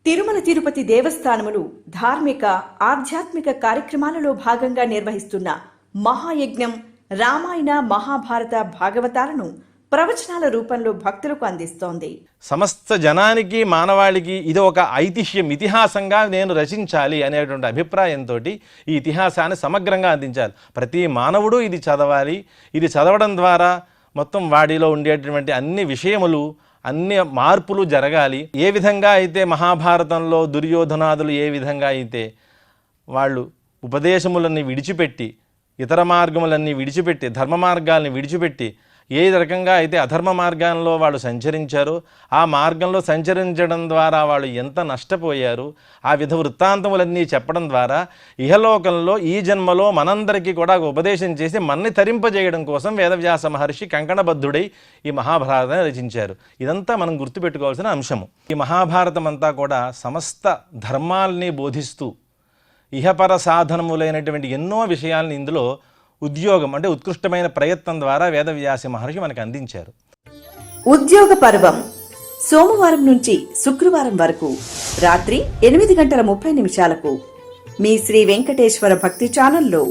తిరుమల తిరుపతి దేవస్థానములు ధార్మిక ఆధ్యాత్మిక కార్యక్రమాలలో భాగంగా నిర్వహిస్తున్న మహాయజ్ఞం రామాయణ మహాభారత భాగవతాలను ప్రవచనాల రూపంలో భక్తులకు అందిస్తోంది. సమస్త జనానికి మానవాళికి ఇది ఒక ఐతిహ్యం, ఇతిహాసంగా నేను రచించాలి అనేటువంటి అభిప్రాయంతో ఈ ఇతిహాసాన్ని సమగ్రంగా అందించాలి. ప్రతి మానవుడు ఇది చదవాలి. ఇది చదవడం ద్వారా మొత్తం వాడిలో ఉండేటువంటి అన్ని విషయములు, అన్ని మార్పులు జరగాలి. ఏ విధంగా అయితే మహాభారతంలో దుర్యోధనాదులు ఏ విధంగా అయితే వాళ్ళు ఉపదేశములన్నీ విడిచిపెట్టి, ఇతర మార్గములన్నీ విడిచిపెట్టి, ధర్మ మార్గాల్ని విడిచిపెట్టి ఏ రకంగా అయితే అధర్మ మార్గంలో వాళ్ళు సంచరించారో ఆ మార్గంలో సంచరించడం ద్వారా వాళ్ళు ఎంత నష్టపోయారు, ఆ విధ వృత్తాంతములన్నీ చెప్పడం ద్వారా ఇహలోకంలో ఈ జన్మలో మనందరికీ కూడా ఉపదేశం చేసి మన్ని తరింపజేయడం కోసం వేదవ్యాస మహర్షి కంకణబద్ధుడై ఈ మహాభారతాన్ని రచించారు. ఇదంతా మనం గుర్తుపెట్టుకోవాల్సిన అంశము. ఈ మహాభారతం అంతా కూడా సమస్త ధర్మాల్ని బోధిస్తూ ఇహపర సాధనములైనటువంటి ఎన్నో విషయాలను ఇందులో ఉద్యోగం అంటే ఉత్కృష్టమైన ప్రయత్నం ద్వారా వేదవ్యాస మహర్షి మనకు అందించారు. ఉద్యోగ పర్వం సోమవారం నుంచి శుక్రవారం వరకు రాత్రి 8:30 మీ శ్రీ వెంకటేశ్వర భక్తి ఛానల్లో.